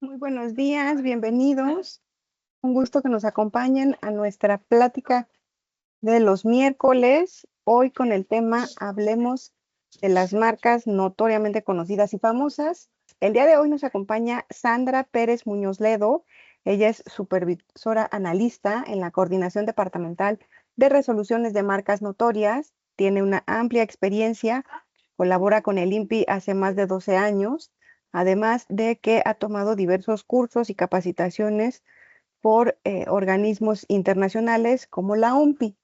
Muy buenos días, bienvenidos. Un gusto que nos acompañen a nuestra plática de los miércoles. Hoy con el tema Hablemos de las marcas notoriamente conocidas y famosas. El día de hoy nos acompaña Sandra Pérez Muñoz Ledo. Ella es supervisora analista en la Coordinación Departamental de Resoluciones de Marcas Notorias. Tiene una amplia experiencia, colabora con el INPI hace más de 12 años, además de que ha tomado diversos cursos y capacitaciones por organismos internacionales como la OMPI.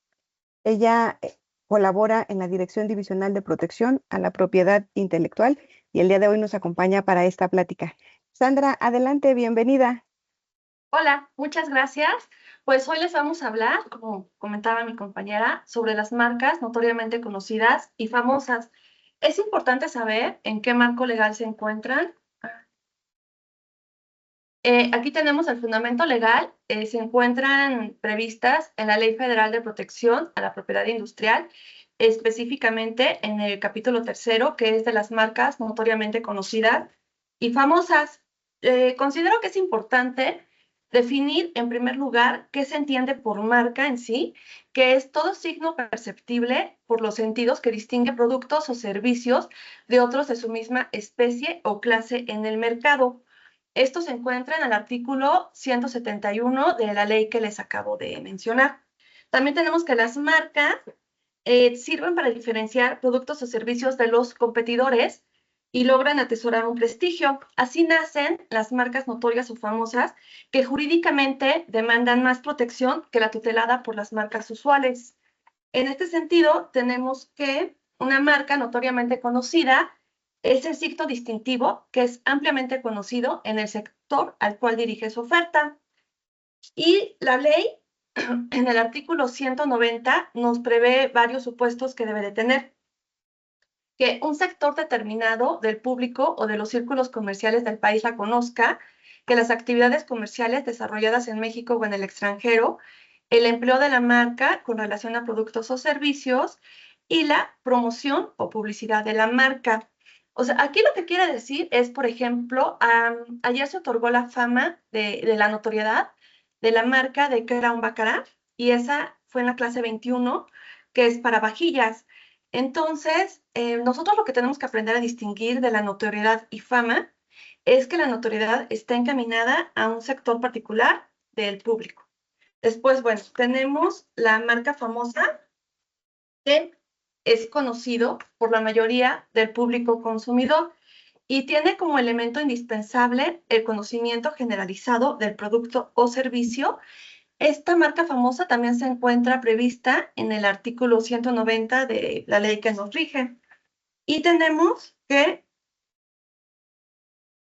Ella colabora en la Dirección Divisional de Protección a la Propiedad Intelectual y el día de hoy nos acompaña para esta plática. Sandra, adelante, bienvenida. Hola, muchas gracias. Pues hoy les vamos a hablar, como comentaba mi compañera, sobre las marcas notoriamente conocidas y famosas. Es importante saber en qué marco legal se encuentran. Aquí tenemos el fundamento legal. Se encuentran previstas en la Ley Federal de Protección a la Propiedad Industrial, específicamente en el capítulo tercero, que es de las marcas notoriamente conocidas y famosas. Considero que es importante definir, en primer lugar, qué se entiende por marca en sí, que es todo signo perceptible por los sentidos que distingue productos o servicios de otros de su misma especie o clase en el mercado. Esto se encuentra en el artículo 171 de la ley que les acabo de mencionar. También tenemos que las marcas sirven para diferenciar productos o servicios de los competidores y logran atesorar un prestigio. Así nacen las marcas notorias o famosas que jurídicamente demandan más protección que la tutelada por las marcas usuales. En este sentido, tenemos que una marca notoriamente conocida es el signo distintivo que es ampliamente conocido en el sector al cual dirige su oferta. Y la ley, en el artículo 190, nos prevé varios supuestos que debe de tener. Que un sector determinado del público o de los círculos comerciales del país la conozca, que las actividades comerciales desarrolladas en México o en el extranjero, el empleo de la marca con relación a productos o servicios y la promoción o publicidad de la marca. O sea, aquí lo que quiere decir es, por ejemplo, ayer se otorgó la fama de la notoriedad de la marca de Crown Baccarat y esa fue en la clase 21, que es para vajillas. Entonces, nosotros lo que tenemos que aprender a distinguir de la notoriedad y fama es que la notoriedad está encaminada a un sector particular del público. Después, bueno, tenemos la marca famosa que es conocido por la mayoría del público consumidor y tiene como elemento indispensable el conocimiento generalizado del producto o servicio. Esta marca famosa también se encuentra prevista en el artículo 190 de la ley que nos rige. Y tenemos que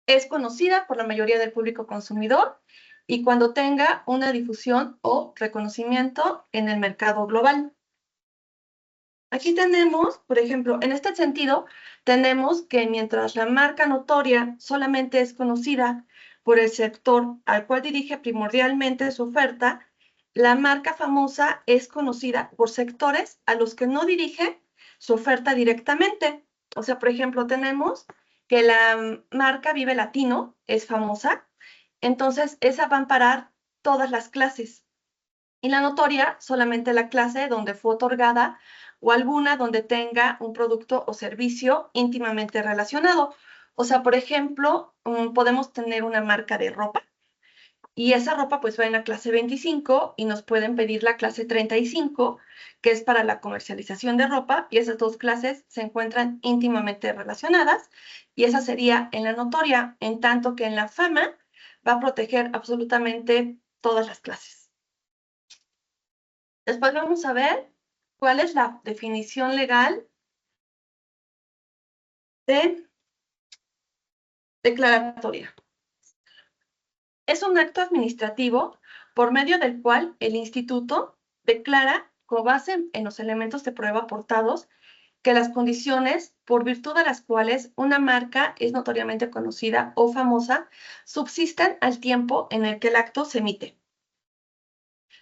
es conocida por la mayoría del público consumidor y cuando tenga una difusión o reconocimiento en el mercado global. Aquí tenemos, por ejemplo, en este sentido, tenemos que mientras la marca notoria solamente es conocida por el sector al cual dirige primordialmente su oferta, la marca famosa es conocida por sectores a los que no dirige su oferta directamente. O sea, por ejemplo, tenemos que la marca Vive Latino es famosa, entonces esa va a amparar todas las clases. Y la notoria, solamente la clase donde fue otorgada o alguna donde tenga un producto o servicio íntimamente relacionado. O sea, por ejemplo, podemos tener una marca de ropa y esa ropa pues va en la clase 25 y nos pueden pedir la clase 35, que es para la comercialización de ropa, y esas dos clases se encuentran íntimamente relacionadas y esa sería en la notoria, en tanto que en la fama va a proteger absolutamente todas las clases. Después vamos a ver cuál es la definición legal de declaratoria. Es un acto administrativo por medio del cual el instituto declara, con base en los elementos de prueba aportados, que las condiciones por virtud de las cuales una marca es notoriamente conocida o famosa subsisten al tiempo en el que el acto se emite.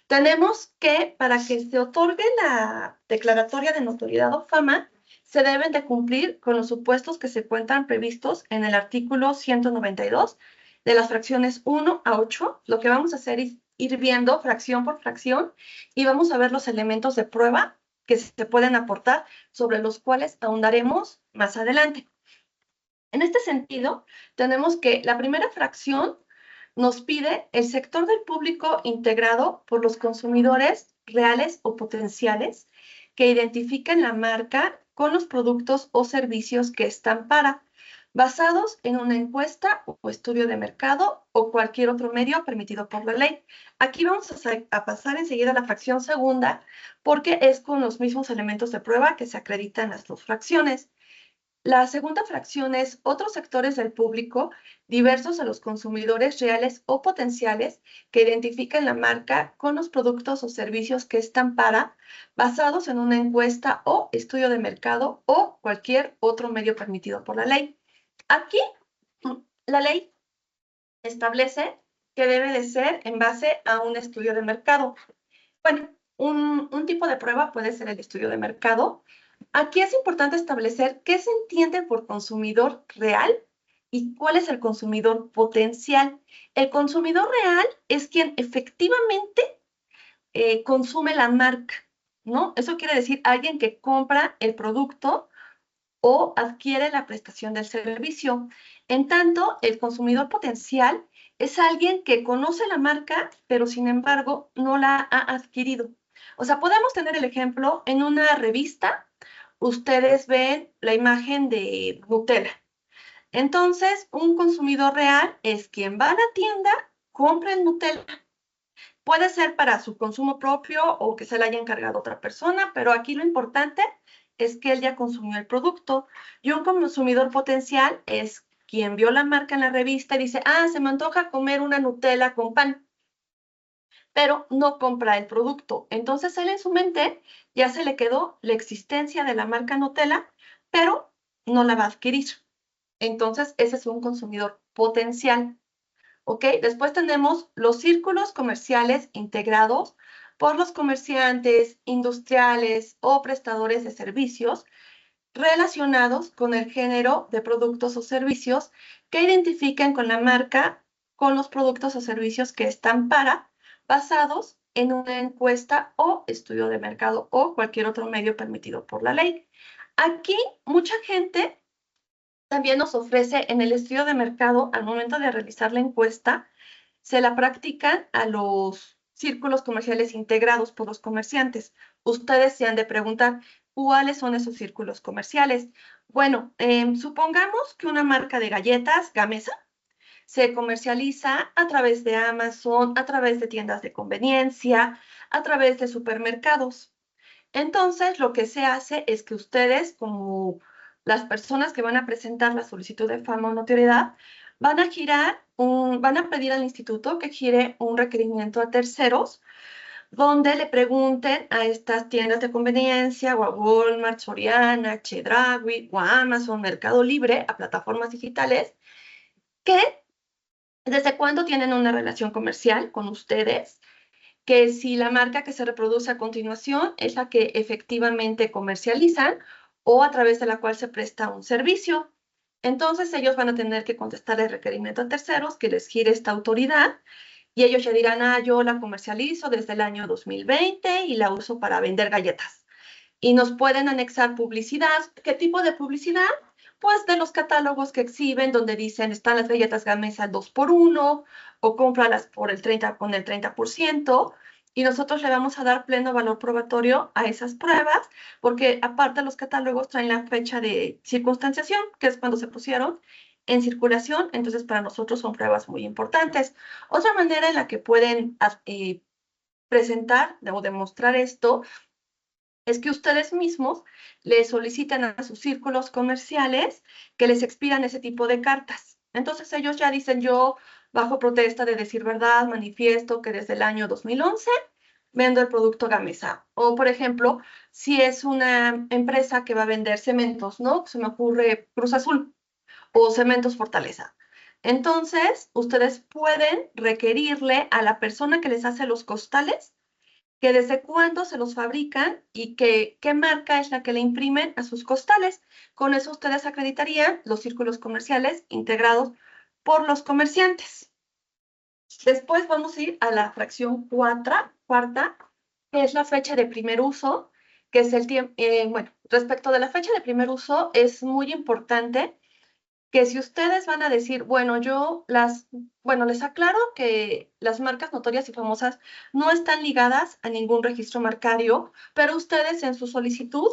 Tenemos que, para que se otorgue la declaratoria de notoriedad o fama, se deben de cumplir con los supuestos que se encuentran previstos en el artículo 192 de las fracciones 1 a 8, lo que vamos a hacer es ir viendo fracción por fracción y vamos a ver los elementos de prueba que se pueden aportar, sobre los cuales ahondaremos más adelante. En este sentido, tenemos que la primera fracción nos pide el sector del público integrado por los consumidores reales o potenciales que identifiquen la marca con los productos o servicios que están basados en una encuesta o estudio de mercado o cualquier otro medio permitido por la ley. Aquí vamos a pasar enseguida a la fracción segunda, porque es con los mismos elementos de prueba que se acreditan las dos fracciones. La segunda fracción es otros sectores del público diversos a los consumidores reales o potenciales que identifican la marca con los productos o servicios que están basados en una encuesta o estudio de mercado o cualquier otro medio permitido por la ley. Aquí, la ley establece que debe de ser en base a un estudio de mercado. Bueno, un tipo de prueba puede ser el estudio de mercado. Aquí es importante establecer qué se entiende por consumidor real y cuál es el consumidor potencial. El consumidor real es quien efectivamente consume la marca, ¿no? Eso quiere decir alguien que compra el producto o adquiere la prestación del servicio. En tanto, el consumidor potencial es alguien que conoce la marca, pero sin embargo no la ha adquirido. O sea, podemos tener el ejemplo en una revista, ustedes ven la imagen de Nutella. Entonces, un consumidor real es quien va a la tienda, compra el Nutella. Puede ser para su consumo propio o que se le haya encargado a otra persona, pero aquí lo importante es que él ya consumió el producto. Y un consumidor potencial es quien vio la marca en la revista y dice, ah, se me antoja comer una Nutella con pan, pero no compra el producto. Entonces él en su mente ya se le quedó la existencia de la marca Nutella, pero no la va a adquirir. Entonces ese es un consumidor potencial. ¿Ok? Después tenemos los círculos comerciales integrados por los comerciantes, industriales o prestadores de servicios relacionados con el género de productos o servicios que identifiquen con la marca, con los productos o servicios que están basados en una encuesta o estudio de mercado o cualquier otro medio permitido por la ley. Aquí mucha gente también nos ofrece en el estudio de mercado, al momento de realizar la encuesta, se la practican a los círculos comerciales integrados por los comerciantes. Ustedes se han de preguntar, ¿cuáles son esos círculos comerciales? Bueno, supongamos que una marca de galletas, Gamesa, se comercializa a través de Amazon, a través de tiendas de conveniencia, a través de supermercados. Entonces, lo que se hace es que ustedes, como las personas que van a presentar la solicitud de fama o notoriedad, van a pedir al instituto que gire un requerimiento a terceros, donde le pregunten a estas tiendas de conveniencia, o a Walmart, Soriana, Chedraui, o a Amazon, Mercado Libre, a plataformas digitales, que desde cuándo tienen una relación comercial con ustedes, que si la marca que se reproduce a continuación es la que efectivamente comercializan o a través de la cual se presta un servicio. Entonces ellos van a tener que contestar el requerimiento a terceros que les gire esta autoridad y ellos ya dirán, ah, yo la comercializo desde el año 2020 y la uso para vender galletas. Y nos pueden anexar publicidad. ¿Qué tipo de publicidad? Pues de los catálogos que exhiben, donde dicen, están las galletas Gamesa al 2x1 o cómpralas por el 30, con el 30%, y nosotros le vamos a dar pleno valor probatorio a esas pruebas, porque aparte los catálogos traen la fecha de circunstanciación, que es cuando se pusieron en circulación, entonces para nosotros son pruebas muy importantes. Otra manera en la que pueden presentar o demostrar esto es que ustedes mismos le solicitan a sus círculos comerciales que les expidan ese tipo de cartas. Entonces ellos ya dicen, yo bajo protesta de decir verdad, manifiesto que desde el año 2011 vendo el producto Gamesa. O, por ejemplo, si es una empresa que va a vender cementos, ¿no? Se me ocurre Cruz Azul o Cementos Fortaleza. Entonces, ustedes pueden requerirle a la persona que les hace los costales que desde cuándo se los fabrican y qué marca es la que le imprimen a sus costales. Con eso ustedes acreditarían los círculos comerciales integrados por los comerciantes. Después vamos a ir a la fracción cuarta, que es la fecha de primer uso, que es el tiempo, bueno, respecto de la fecha de primer uso, es muy importante que si ustedes van a decir, bueno, les aclaro que las marcas notorias y famosas no están ligadas a ningún registro marcario, pero ustedes en su solicitud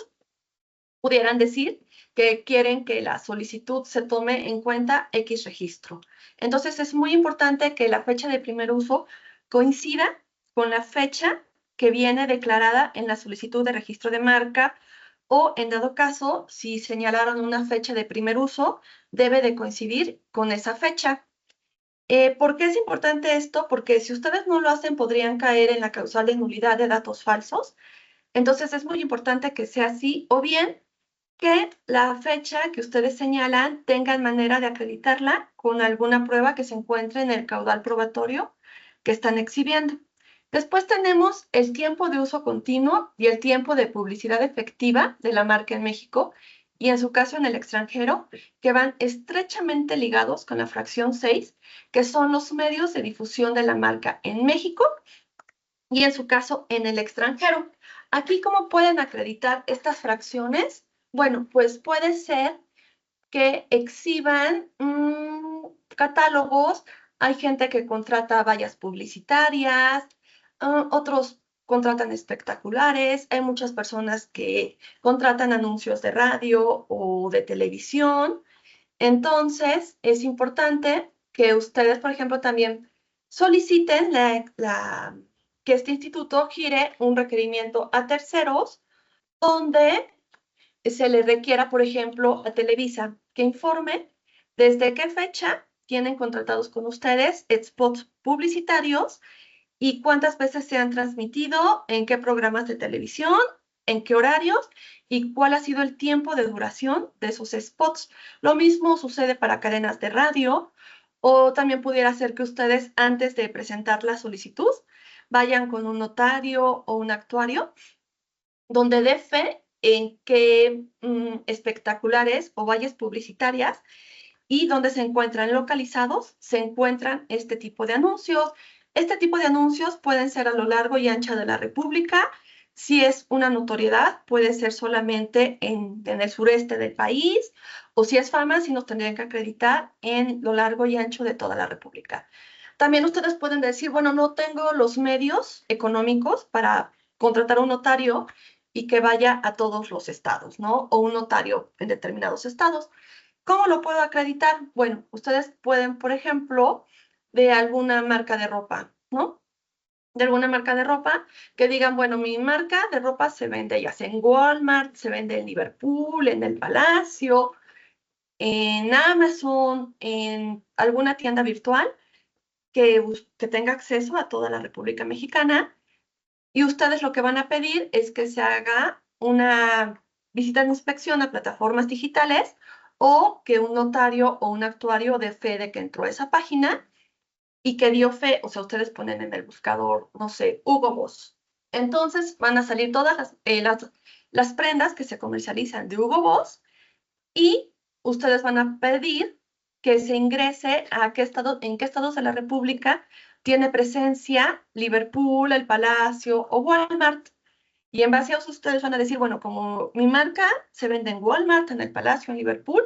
pudieran decir que quieren que la solicitud se tome en cuenta X registro. Entonces, es muy importante que la fecha de primer uso coincida con la fecha que viene declarada en la solicitud de registro de marca o, en dado caso, si señalaron una fecha de primer uso, debe de coincidir con esa fecha. ¿Por qué es importante esto? Porque si ustedes no lo hacen, podrían caer en la causal de nulidad de datos falsos. Entonces, es muy importante que sea así, o bien que la fecha que ustedes señalan tengan manera de acreditarla con alguna prueba que se encuentre en el caudal probatorio que están exhibiendo. Después tenemos el tiempo de uso continuo y el tiempo de publicidad efectiva de la marca en México y en su caso en el extranjero, que van estrechamente ligados con la fracción 6, que son los medios de difusión de la marca en México y en su caso en el extranjero. Aquí, ¿cómo pueden acreditar estas fracciones? Bueno, pues puede ser que exhiban catálogos. Hay gente que contrata vallas publicitarias, otros contratan espectaculares, hay muchas personas que contratan anuncios de radio o de televisión. Entonces, es importante que ustedes, por ejemplo, también soliciten que este instituto gire un requerimiento a terceros donde se le requiera, por ejemplo, a Televisa que informe desde qué fecha tienen contratados con ustedes spots publicitarios y cuántas veces se han transmitido, en qué programas de televisión, en qué horarios y cuál ha sido el tiempo de duración de esos spots. Lo mismo sucede para cadenas de radio o también pudiera ser que ustedes antes de presentar la solicitud vayan con un notario o un actuario donde dé fe en qué espectaculares o vallas publicitarias y donde se encuentran localizados, se encuentran este tipo de anuncios. Este tipo de anuncios pueden ser a lo largo y ancho de la República. Si es una notoriedad, puede ser solamente en el sureste del país, o si es fama, sí nos tendrían que acreditar en lo largo y ancho de toda la República. También ustedes pueden decir, bueno, no tengo los medios económicos para contratar un notario y que vaya a todos los estados, ¿no? O un notario en determinados estados. ¿Cómo lo puedo acreditar? Bueno, ustedes pueden, por ejemplo, de alguna marca de ropa, ¿no? De alguna marca de ropa que digan, bueno, mi marca de ropa se vende ya sea en Walmart, se vende en Liverpool, en el Palacio, en Amazon, en alguna tienda virtual que tenga acceso a toda la República Mexicana. Y ustedes lo que van a pedir es que se haga una visita de inspección a plataformas digitales o que un notario o un actuario dé fe de que entró a esa página y que dio fe, o sea, ustedes ponen en el buscador, no sé, Hugo Boss. Entonces van a salir todas las prendas que se comercializan de Hugo Boss y ustedes van a pedir que se ingrese a en qué estados de la República tiene presencia Liverpool, el Palacio o Walmart. Y en base a eso ustedes van a decir, bueno, como mi marca se vende en Walmart, en el Palacio, en Liverpool,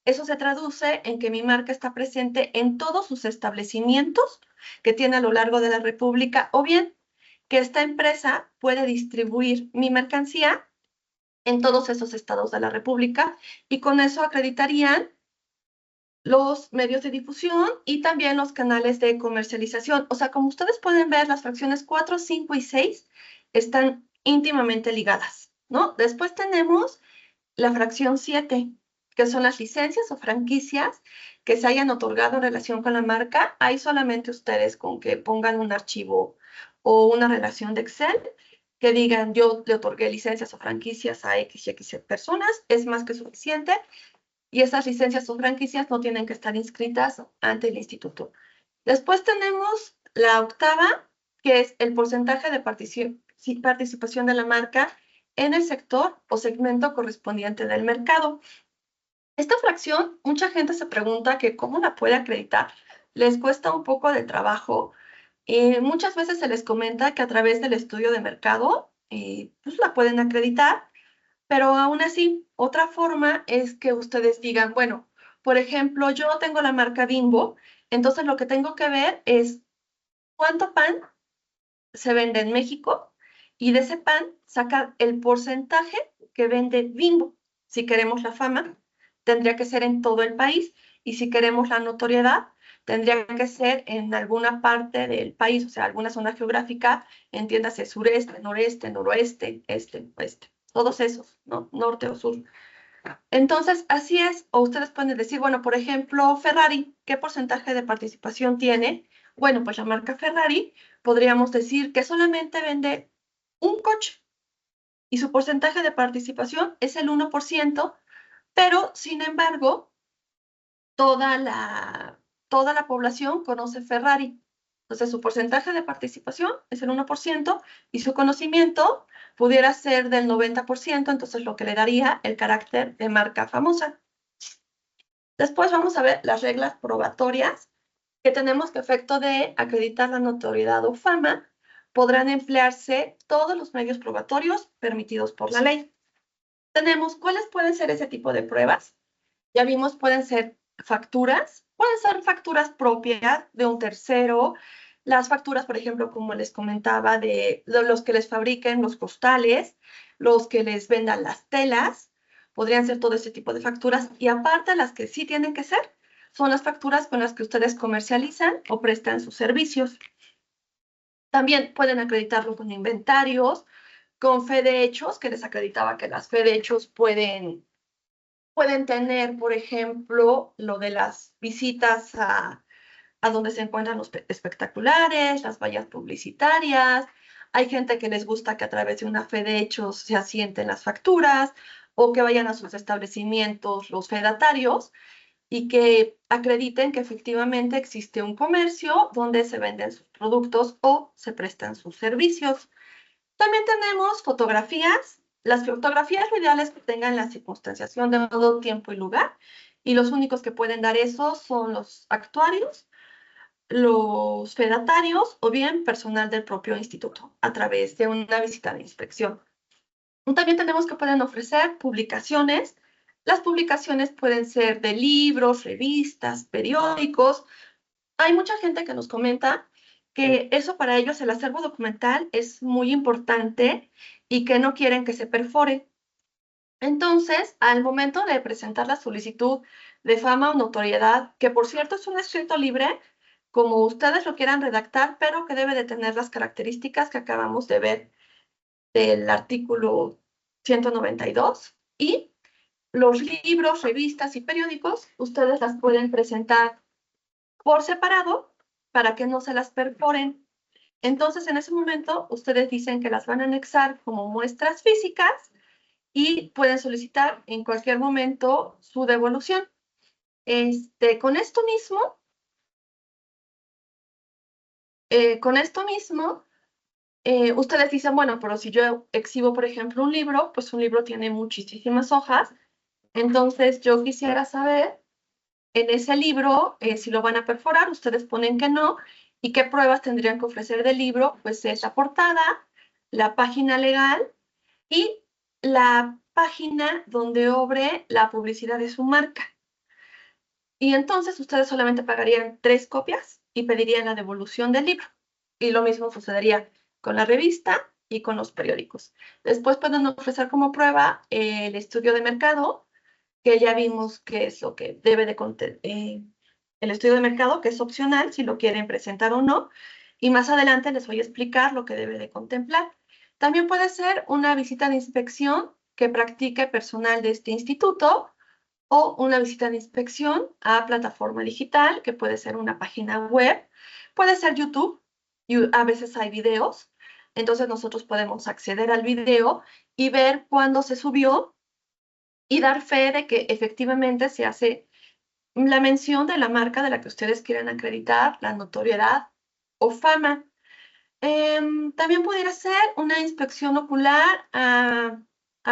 eso se traduce en que mi marca está presente en todos sus establecimientos que tiene a lo largo de la República, o bien que esta empresa puede distribuir mi mercancía en todos esos estados de la República y con eso acreditarían los medios de difusión y también los canales de comercialización. O sea, como ustedes pueden ver, las fracciones 4, 5 y 6 están íntimamente ligadas, ¿no? Después tenemos la fracción 7, que son las licencias o franquicias que se hayan otorgado en relación con la marca. Ahí solamente ustedes con que pongan un archivo o una relación de Excel que digan yo le otorgué licencias o franquicias a X y X personas, es más que suficiente y esas licencias o franquicias no tienen que estar inscritas ante el instituto. Después tenemos la octava, que es el porcentaje de participación de la marca en el sector o segmento correspondiente del mercado. Esta fracción, mucha gente se pregunta que cómo la puede acreditar. Les cuesta un poco de trabajo. Muchas veces se les comenta que a través del estudio de mercado, pues la pueden acreditar, pero aún así, otra forma es que ustedes digan, bueno, por ejemplo, yo tengo la marca Bimbo, entonces lo que tengo que ver es cuánto pan se vende en México y de ese pan sacar el porcentaje que vende Bimbo. Si queremos la fama, tendría que ser en todo el país y si queremos la notoriedad, tendría que ser en alguna parte del país, o sea, alguna zona geográfica, entiéndase sureste, noreste, noroeste, este, oeste, todos esos, ¿no? Norte o sur. Entonces, así es, o ustedes pueden decir, bueno, por ejemplo, Ferrari, ¿qué porcentaje de participación tiene? Bueno, pues la marca Ferrari podríamos decir que solamente vende un coche y su porcentaje de participación es el 1%, pero sin embargo, toda la, toda la población conoce Ferrari. Entonces, su porcentaje de participación es el 1% y su conocimiento pudiera ser del 90%, entonces lo que le daría el carácter de marca famosa. Después vamos a ver las reglas probatorias que tenemos que a efecto de acreditar la notoriedad o fama, podrán emplearse todos los medios probatorios permitidos por la ley. Tenemos, ¿cuáles pueden ser ese tipo de pruebas? Ya vimos, pueden ser facturas propias de un tercero, las facturas, por ejemplo, como les comentaba, de los que les fabriquen los costales, los que les vendan las telas, podrían ser todo ese tipo de facturas. Y aparte, las que sí tienen que ser, son las facturas con las que ustedes comercializan o prestan sus servicios. También pueden acreditarlo con inventarios, con fe de hechos, que les acreditaba que las fe de hechos pueden tener, por ejemplo, lo de las visitas a donde se encuentran los espectaculares, las vallas publicitarias. Hay gente que les gusta que a través de una fe de hechos se asienten las facturas o que vayan a sus establecimientos los fedatarios y que acrediten que efectivamente existe un comercio donde se venden sus productos o se prestan sus servicios. También tenemos fotografías. Las fotografías lo ideal es que tengan la circunstanciación de modo, tiempo y lugar. Y los únicos que pueden dar eso son los actuarios, los fedatarios o bien personal del propio instituto a través de una visita de inspección. También tenemos que pueden ofrecer publicaciones. Las publicaciones pueden ser de libros, revistas, periódicos. Hay mucha gente que nos comenta que eso para ellos, el acervo documental, es muy importante y que no quieren que se perfore. Entonces, al momento de presentar la solicitud de fama o notoriedad, que por cierto es un escrito libre, como ustedes lo quieran redactar, pero que debe de tener las características que acabamos de ver del artículo 192, y los libros, revistas y periódicos, ustedes las pueden presentar por separado para que no se las perforen. Entonces, en ese momento, ustedes dicen que las van a anexar como muestras físicas y pueden solicitar en cualquier momento su devolución. Con esto mismo, ustedes dicen, bueno, pero si yo exhibo, por ejemplo, un libro, pues un libro tiene muchísimas hojas, entonces yo quisiera saber en ese libro, si lo van a perforar, ustedes ponen que no, y qué pruebas tendrían que ofrecer del libro, pues es la portada, la página legal y la página donde obre la publicidad de su marca. Y entonces ustedes solamente pagarían 3 copias y pedirían la devolución del libro. Y lo mismo sucedería con la revista y con los periódicos. Después pueden ofrecer como prueba el estudio de mercado, que ya vimos que es lo que debe de contener, el estudio de mercado, que es opcional si lo quieren presentar o no. Y más adelante les voy a explicar lo que debe de contemplar. También puede ser una visita de inspección que practique personal de este instituto o una visita de inspección a plataforma digital, que puede ser una página web, puede ser YouTube, y a veces hay videos, entonces nosotros podemos acceder al video y ver cuándo se subió y dar fe de que efectivamente se hace la mención de la marca de la que ustedes quieren acreditar, la notoriedad o fama. También pudiera ser una inspección ocular a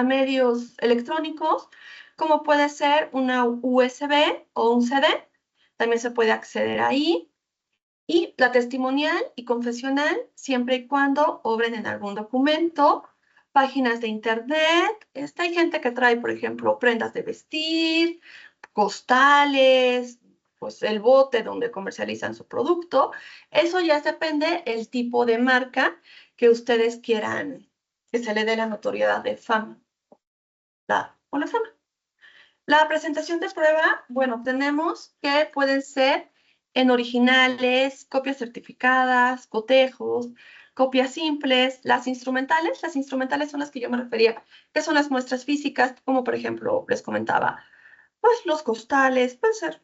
medios electrónicos, como puede ser una USB o un CD. También se puede acceder ahí. Y la testimonial y confesional, siempre y cuando obren en algún documento, páginas de internet. Hay gente que trae, por ejemplo, prendas de vestir, costales, pues el bote donde comercializan su producto. Eso ya depende el tipo de marca que ustedes quieran que se le dé la notoriedad de fama o la fama. La presentación de prueba, bueno, tenemos que pueden ser en originales, copias certificadas, cotejos, copias simples, las instrumentales son las que yo me refería, que son las muestras físicas, como por ejemplo les comentaba, pues los costales, puede ser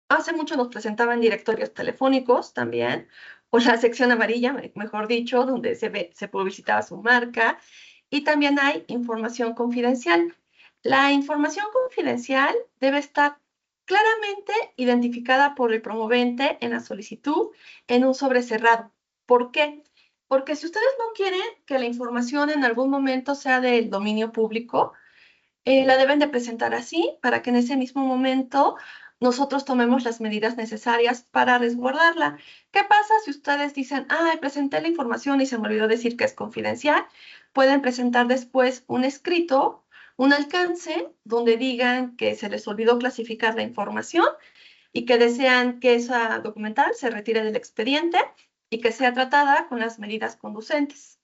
hace mucho nos presentaban directorios telefónicos también, o la sección amarilla, mejor dicho, donde se publicitaba su marca, y también hay información confidencial. La información confidencial debe estar claramente identificada por el promovente en la solicitud en un sobre cerrado. ¿Por qué? Porque si ustedes no quieren que la información en algún momento sea del dominio público, la deben de presentar así para que en ese mismo momento nosotros tomemos las medidas necesarias para resguardarla. ¿Qué pasa si ustedes dicen, presenté la información y se me olvidó decir que es confidencial? Pueden presentar después un escrito, un alcance, donde digan que se les olvidó clasificar la información y que desean que esa documental se retire del expediente y que sea tratada con las medidas conducentes.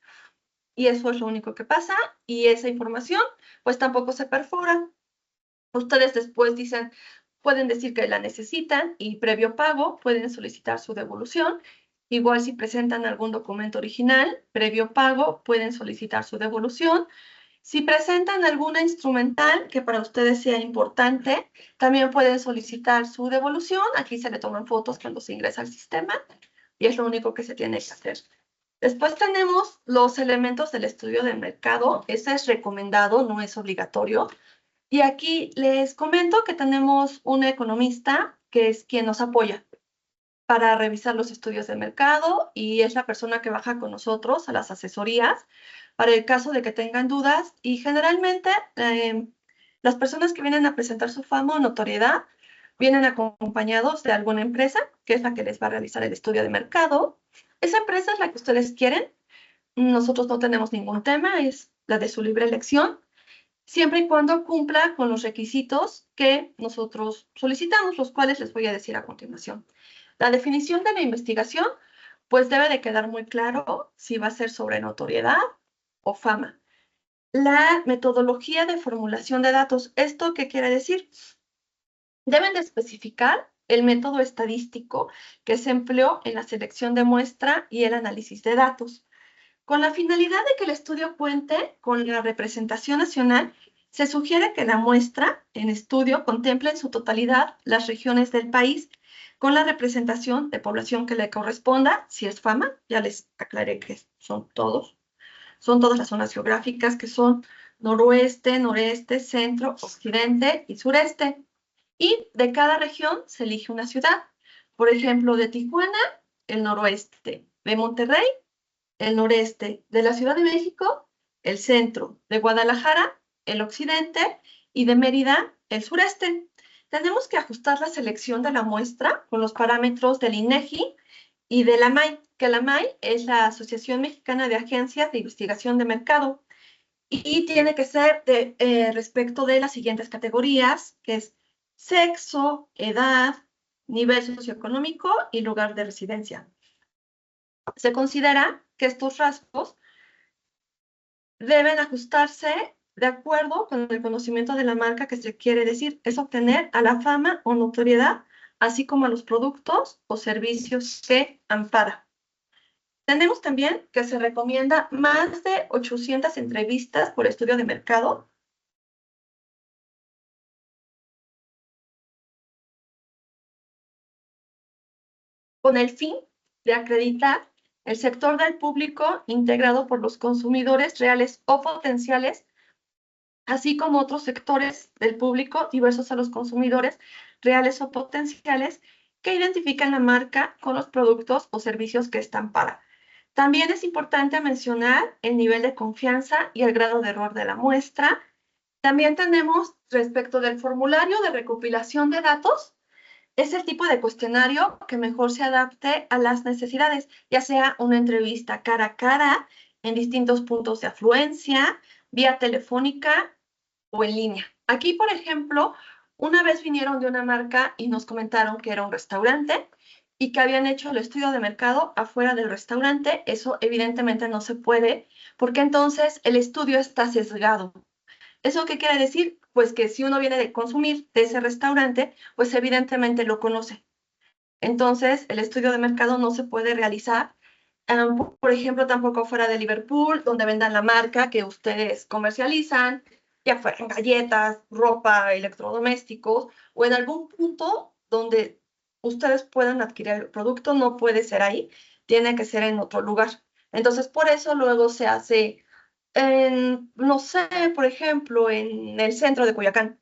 Y eso es lo único que pasa, y esa información pues tampoco se perfora. Ustedes después pueden decir que la necesitan y previo pago pueden solicitar su devolución. Igual si presentan algún documento original, previo pago pueden solicitar su devolución. Si presentan alguna instrumental que para ustedes sea importante, también pueden solicitar su devolución. Aquí se le toman fotos cuando se ingresa al sistema y es lo único que se tiene que hacer. Después tenemos los elementos del estudio de mercado. Ese es recomendado, no es obligatorio. Y aquí les comento que tenemos un economista que es quien nos apoya para revisar los estudios de mercado y es la persona que baja con nosotros a las asesorías para el caso de que tengan dudas. Y generalmente las personas que vienen a presentar su fama o notoriedad vienen acompañados de alguna empresa que es la que les va a realizar el estudio de mercado. Esa empresa es la que ustedes quieren. Nosotros no tenemos ningún tema, es la de su libre elección, siempre y cuando cumpla con los requisitos que nosotros solicitamos, los cuales les voy a decir a continuación. La definición de la investigación, pues debe de quedar muy claro si va a ser sobre notoriedad o fama. La metodología de formulación de datos, ¿esto qué quiere decir? Deben de especificar el método estadístico que se empleó en la selección de muestra y el análisis de datos. Con la finalidad de que el estudio cuente con la representación nacional, se sugiere que la muestra en estudio contemple en su totalidad las regiones del país, con la representación de población que le corresponda, si es fama, ya les aclaré que son todas las zonas geográficas que son noroeste, noreste, centro, occidente y sureste. Y de cada región se elige una ciudad. Por ejemplo, de Tijuana, el noroeste, de Monterrey, el noreste, de la Ciudad de México, el centro, de Guadalajara, el occidente, y de Mérida, el sureste. Tenemos que ajustar la selección de la muestra con los parámetros del INEGI y de la MAI, que la MAI es la Asociación Mexicana de Agencias de Investigación de Mercado, y tiene que ser respecto de las siguientes categorías, que es sexo, edad, nivel socioeconómico y lugar de residencia. Se considera que estos rasgos deben ajustarse de acuerdo con el conocimiento de la marca que se quiere decir, es obtener a la fama o notoriedad, así como a los productos o servicios que ampara. Tenemos también que se recomienda más de 800 entrevistas por estudio de mercado. Con el fin de acreditar el sector del público integrado por los consumidores reales o potenciales, así como otros sectores del público diversos a los consumidores reales o potenciales que identifican la marca con los productos o servicios que están para. También es importante mencionar el nivel de confianza y el grado de error de la muestra. También tenemos respecto del formulario de recopilación de datos, es el tipo de cuestionario que mejor se adapte a las necesidades, ya sea una entrevista cara a cara, en distintos puntos de afluencia, vía telefónica o en línea. Aquí, por ejemplo, una vez vinieron de una marca y nos comentaron que era un restaurante y que habían hecho el estudio de mercado afuera del restaurante. Eso evidentemente no se puede porque entonces el estudio está sesgado. ¿Eso qué quiere decir? Pues que si uno viene de consumir de ese restaurante, pues evidentemente lo conoce. Entonces, el estudio de mercado no se puede realizar, por ejemplo, tampoco fuera de Liverpool, donde vendan la marca que ustedes comercializan, ya fueran galletas, ropa, electrodomésticos, o en algún punto donde ustedes puedan adquirir el producto, no puede ser ahí, tiene que ser en otro lugar. Entonces, por eso luego se hace no sé, por ejemplo, en el centro de Coyoacán,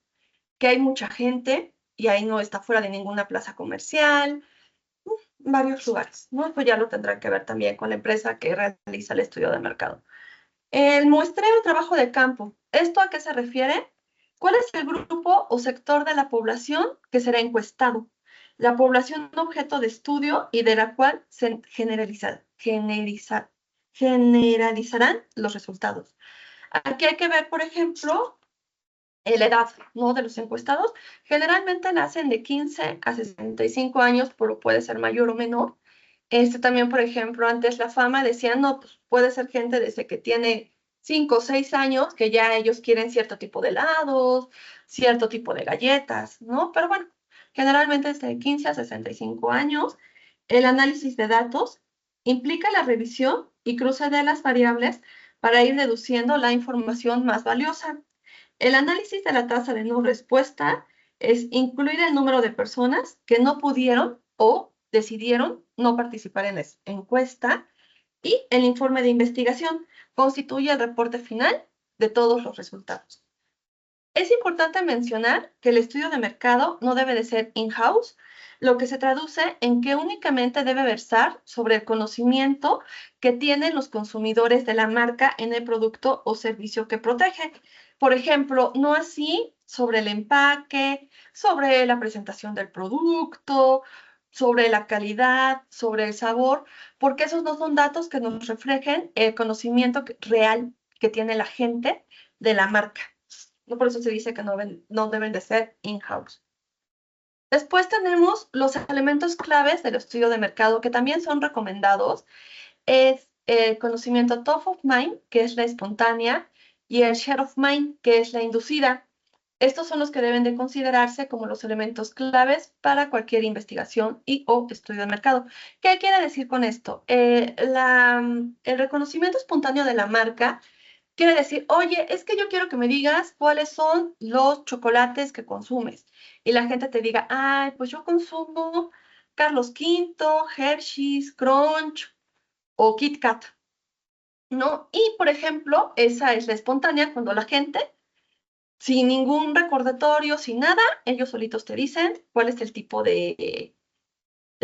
que hay mucha gente y ahí no está fuera de ninguna plaza comercial, varios lugares, ¿no? Pues ya lo tendrán que ver también con la empresa que realiza el estudio de mercado. El muestreo y trabajo de campo. ¿Esto a qué se refiere? ¿Cuál es el grupo o sector de la población que será encuestado? La población objeto de estudio y de la cual se generalizarán los resultados. Aquí hay que ver, por ejemplo, la edad, ¿no?, de los encuestados. Generalmente nacen de 15 a 65 años, pero puede ser mayor o menor. También, por ejemplo, antes la fama decían, no, pues puede ser gente desde que tiene 5 o 6 años, que ya ellos quieren cierto tipo de helados, cierto tipo de galletas, ¿no? Pero bueno, generalmente es de 15 a 65 años. El análisis de datos implica la revisión y cruce de las variables para ir deduciendo la información más valiosa. El análisis de la tasa de no respuesta es incluir el número de personas que no pudieron o decidieron no participar en la encuesta, y el informe de investigación constituye el reporte final de todos los resultados. Es importante mencionar que el estudio de mercado no debe de ser in-house, lo que se traduce en que únicamente debe versar sobre el conocimiento que tienen los consumidores de la marca en el producto o servicio que protege. Por ejemplo, no así sobre el empaque, sobre la presentación del producto, sobre la calidad, sobre el sabor, porque esos no son datos que nos reflejen el conocimiento real que tiene la gente de la marca. No, por eso se dice que no deben de ser in-house. Después tenemos los elementos claves del estudio de mercado que también son recomendados. Es el conocimiento top of mind, que es la espontánea, y el share of mind, que es la inducida. Estos son los que deben de considerarse como los elementos claves para cualquier investigación y o estudio de mercado. ¿Qué quiere decir con esto? El reconocimiento espontáneo de la marca quiere decir, oye, es que yo quiero que me digas cuáles son los chocolates que consumes. Y la gente te diga, ay, pues yo consumo Carlos Quinto, Hershey's, Crunch o Kit Kat, ¿no? Y, por ejemplo, esa es la espontánea cuando la gente, sin ningún recordatorio, sin nada, ellos solitos te dicen cuál es el tipo de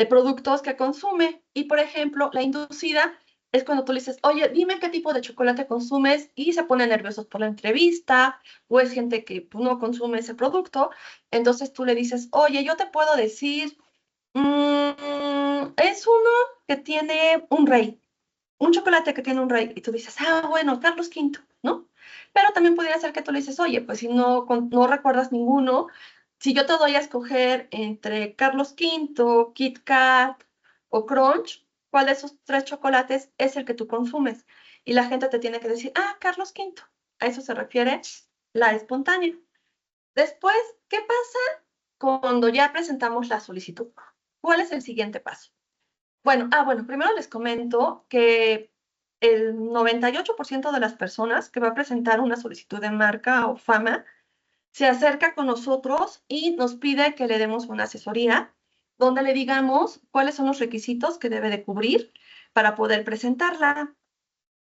productos que consume. Y, por ejemplo, la inducida es cuando tú le dices, oye, dime qué tipo de chocolate consumes, y se ponen nerviosos por la entrevista, o es gente que pues, no consume ese producto. Entonces tú le dices, oye, yo te puedo decir, es uno que tiene un rey, un chocolate que tiene un rey. Y tú dices, ah, bueno, Carlos Quinto, ¿no? Pero también podría ser que tú le dices, oye, pues si no recuerdas ninguno, si yo te doy a escoger entre Carlos Quinto, Kit Kat o Crunch, ¿cuál de esos 3 chocolates es el que tú consumes? Y la gente te tiene que decir, ah, Carlos Quinto. A eso se refiere la espontánea. Después, ¿qué pasa cuando ya presentamos la solicitud? ¿Cuál es el siguiente paso? Bueno, primero les comento que el 98% de las personas que va a presentar una solicitud de marca o fama se acerca con nosotros y nos pide que le demos una asesoría donde le digamos cuáles son los requisitos que debe de cubrir para poder presentarla.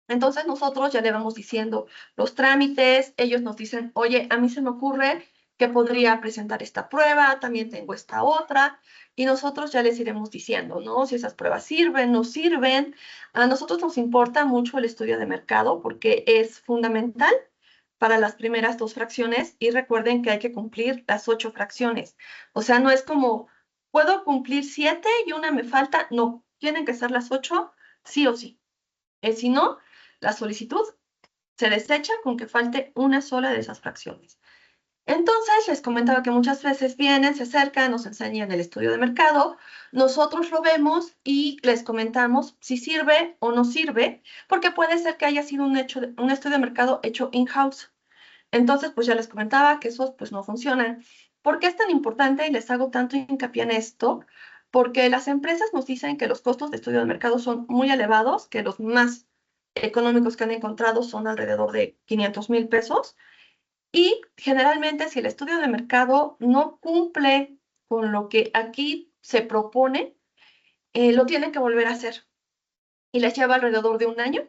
Entonces nosotros ya le vamos diciendo los trámites, ellos nos dicen, oye, a mí se me ocurre que podría presentar esta prueba, también tengo esta otra, y nosotros ya les iremos diciendo, ¿no? Si esas pruebas sirven, no sirven. A nosotros nos importa mucho el estudio de mercado porque es fundamental para las primeras 2 fracciones y recuerden que hay que cumplir las 8 fracciones. O sea, no es como, ¿puedo cumplir 7 y una me falta? No, tienen que ser las 8 sí o sí. Si no, la solicitud se desecha con que falte una sola de esas fracciones. Entonces, les comentaba que muchas veces vienen, se acercan, nos enseñan el estudio de mercado, nosotros lo vemos y les comentamos si sirve o no sirve, porque puede ser que haya sido un estudio de mercado hecho in-house. Entonces, pues ya les comentaba que esos pues no funcionan. ¿Por qué es tan importante y les hago tanto hincapié en esto? Porque las empresas nos dicen que los costos de estudio de mercado son muy elevados, que los más económicos que han encontrado son alrededor de 500,000 pesos. Y generalmente, si el estudio de mercado no cumple con lo que aquí se propone, lo tienen que volver a hacer. Y les lleva alrededor de un año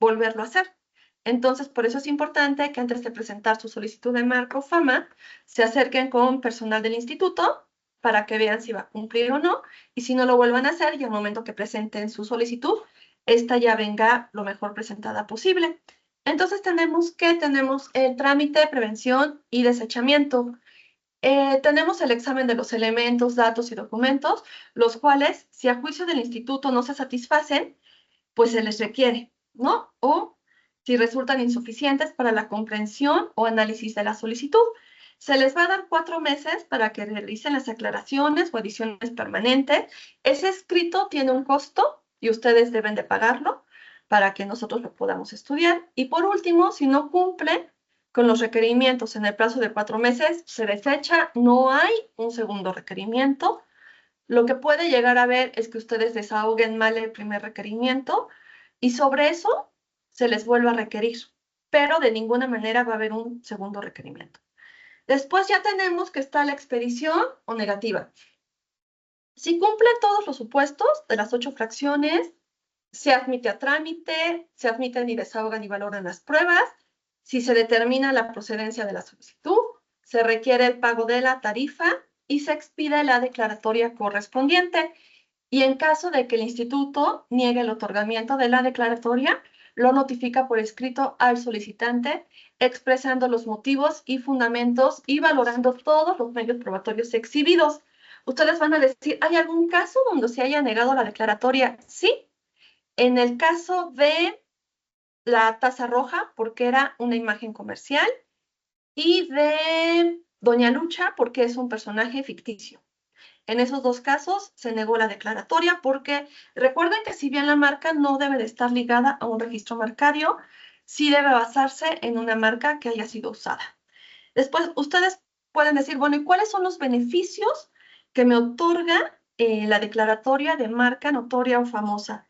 volverlo a hacer. Entonces, por eso es importante que antes de presentar su solicitud de marca o fama, se acerquen con personal del instituto para que vean si va a cumplir o no. Y si no lo vuelvan a hacer, y al momento que presenten su solicitud, esta ya venga lo mejor presentada posible. Entonces tenemos el trámite, prevención y desechamiento. Tenemos el examen de los elementos, datos y documentos, los cuales, si a juicio del instituto no se satisfacen, pues se les requiere, ¿no? O si resultan insuficientes para la comprensión o análisis de la solicitud. Se les va a dar 4 meses para que realicen las aclaraciones o adiciones permanentes. Ese escrito tiene un costo y ustedes deben de pagarlo para que nosotros lo podamos estudiar. Y por último, si no cumple con los requerimientos en el plazo de 4 meses, se desecha, no hay un segundo requerimiento. Lo que puede llegar a ver es que ustedes desahoguen mal el primer requerimiento y sobre eso se les vuelve a requerir, pero de ninguna manera va a haber un segundo requerimiento. Después ya tenemos que está la expedición o negativa. Si cumple todos los supuestos de las 8 fracciones, se admite a trámite, se admiten y desahogan y valoran las pruebas. Si se determina la procedencia de la solicitud, se requiere el pago de la tarifa y se expide la declaratoria correspondiente. Y en caso de que el instituto niegue el otorgamiento de la declaratoria, lo notifica por escrito al solicitante, expresando los motivos y fundamentos y valorando todos los medios probatorios exhibidos. Ustedes van a decir, ¿hay algún caso donde se haya negado la declaratoria? Sí. En el caso de la taza roja, porque era una imagen comercial, y de Doña Lucha, porque es un personaje ficticio. En esos 2 casos se negó la declaratoria porque recuerden que si bien la marca no debe de estar ligada a un registro marcario, sí debe basarse en una marca que haya sido usada. Después, ustedes pueden decir, bueno, ¿y cuáles son los beneficios que me otorga la declaratoria de marca notoria o famosa?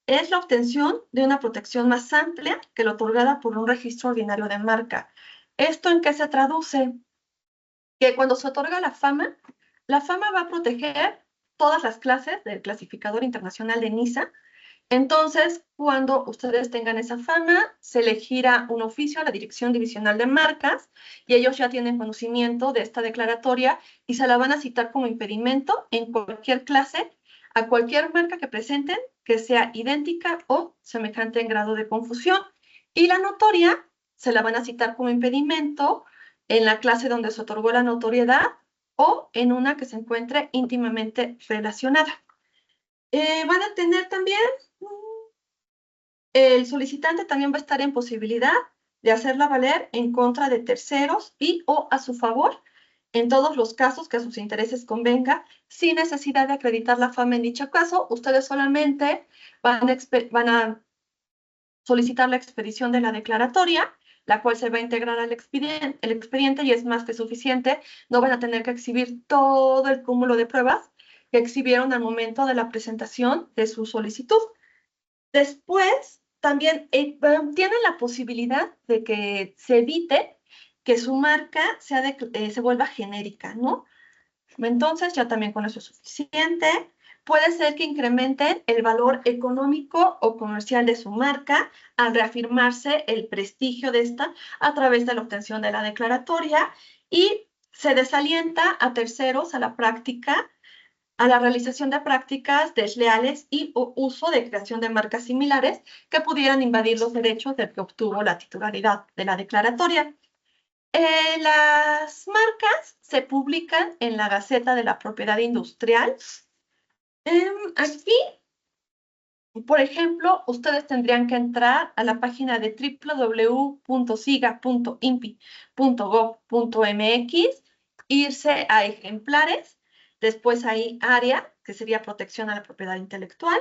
Es la obtención de una protección más amplia que la otorgada por un registro ordinario de marca. ¿Esto en qué se traduce? Que cuando se otorga la fama va a proteger todas las clases del clasificador internacional de NISA. Entonces, cuando ustedes tengan esa fama, se elegirá un oficio a la Dirección Divisional de Marcas y ellos ya tienen conocimiento de esta declaratoria y se la van a citar como impedimento en cualquier clase a cualquier marca que presenten que sea idéntica o semejante en grado de confusión. Y la notoria se la van a citar como impedimento en la clase donde se otorgó la notoriedad o en una que se encuentre íntimamente relacionada. Van a tener también, el solicitante también va a estar en posibilidad de hacerla valer en contra de terceros y o a su favor en todos los casos que a sus intereses convenga, sin necesidad de acreditar la fama en dicho caso. Ustedes solamente van a solicitar la expedición de la declaratoria, la cual se va a integrar al expediente y es más que suficiente. No van a tener que exhibir todo el cúmulo de pruebas que exhibieron al momento de la presentación de su solicitud. Después, también tienen la posibilidad de que se evite que su marca se vuelva genérica, ¿no? Entonces, ya también con eso es suficiente. Puede ser que incrementen el valor económico o comercial de su marca al reafirmarse el prestigio de esta a través de la obtención de la declaratoria. Y se desalienta a terceros a la práctica, a la realización de prácticas desleales y o uso de creación de marcas similares que pudieran invadir los derechos del que obtuvo la titularidad de la declaratoria. Las marcas se publican en la Gaceta de la Propiedad Industrial. Aquí, por ejemplo, ustedes tendrían que entrar a la página de www.siga.inpi.gov.mx, irse a ejemplares, después hay área, que sería protección a la propiedad intelectual,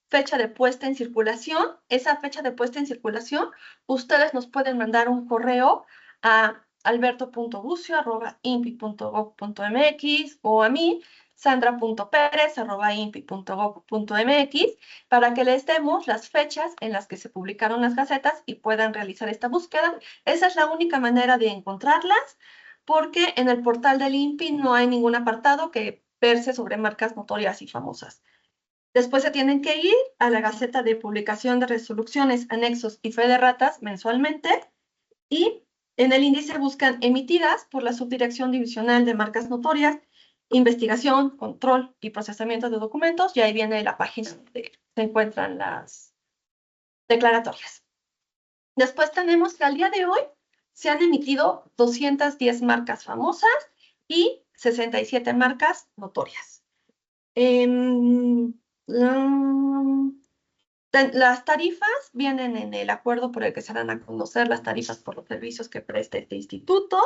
fecha de puesta en circulación. Esa fecha de puesta en circulación, ustedes nos pueden mandar un correo a alberto.bucio@inpi.gov.mx o a mí, sandra.perez@inpi.gov.mx, para que les demos las fechas en las que se publicaron las gacetas y puedan realizar esta búsqueda. Esa es la única manera de encontrarlas, porque en el portal del INPI no hay ningún apartado que verse sobre marcas notorias y famosas. Después se tienen que ir a la Gaceta de Publicación de Resoluciones, Anexos y Fe de Ratas mensualmente, y en el índice buscan emitidas por la Subdirección Divisional de Marcas Notorias, Investigación, Control y Procesamiento de Documentos, y ahí viene la página donde se encuentran las declaratorias. Después tenemos que al día de hoy se han emitido 210 marcas famosas y 67 marcas notorias. Las tarifas vienen en el acuerdo por el que se dan a conocer las tarifas por los servicios que presta este instituto.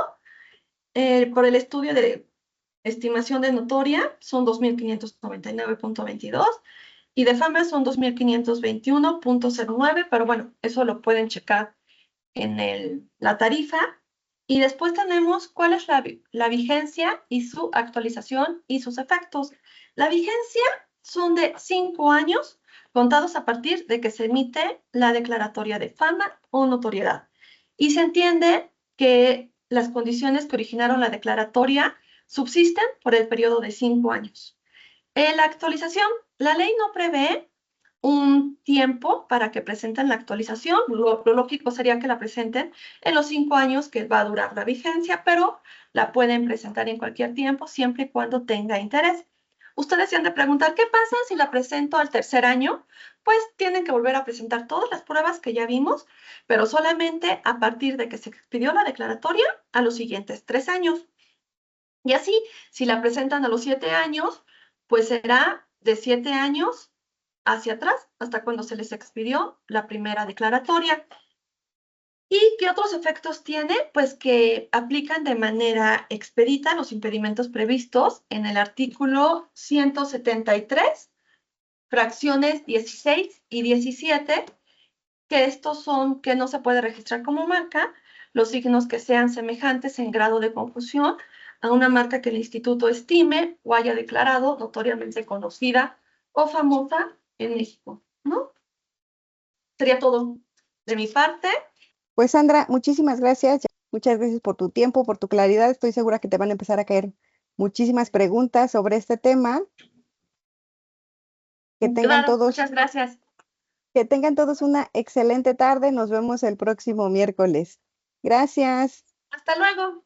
Por el estudio de estimación de notoria son 2.599.22 y de fama son 2.521.09, pero bueno, eso lo pueden checar en la tarifa. Y después tenemos cuál es la vigencia y su actualización y sus efectos. La vigencia son de 5 años contados a partir de que se emite la declaratoria de fama o notoriedad. Y se entiende que las condiciones que originaron la declaratoria subsisten por el periodo de 5 años. En la actualización, la ley no prevé un tiempo para que presenten la actualización. Lo lógico sería que la presenten en los 5 años que va a durar la vigencia, pero la pueden presentar en cualquier tiempo, siempre y cuando tenga interés. Ustedes se han de preguntar, ¿qué pasa si la presento al tercer año? Pues tienen que volver a presentar todas las pruebas que ya vimos, pero solamente a partir de que se expidió la declaratoria a los siguientes 3 años. Y así, si la presentan a los 7 años, pues será de 7 años hacia atrás, hasta cuando se les expidió la primera declaratoria. ¿Y qué otros efectos tiene? Pues que aplican de manera expedita los impedimentos previstos en el artículo 173, fracciones 16 y 17, que estos son que no se puede registrar como marca los signos que sean semejantes en grado de confusión a una marca que el instituto estime o haya declarado notoriamente conocida o famosa en México, ¿no? Sería todo de mi parte. Pues Sandra, muchísimas gracias. Muchas gracias por tu tiempo, por tu claridad. Estoy segura que te van a empezar a caer muchísimas preguntas sobre este tema. Claro, muchas gracias. Que tengan todos una excelente tarde. Nos vemos el próximo miércoles. Gracias. Hasta luego.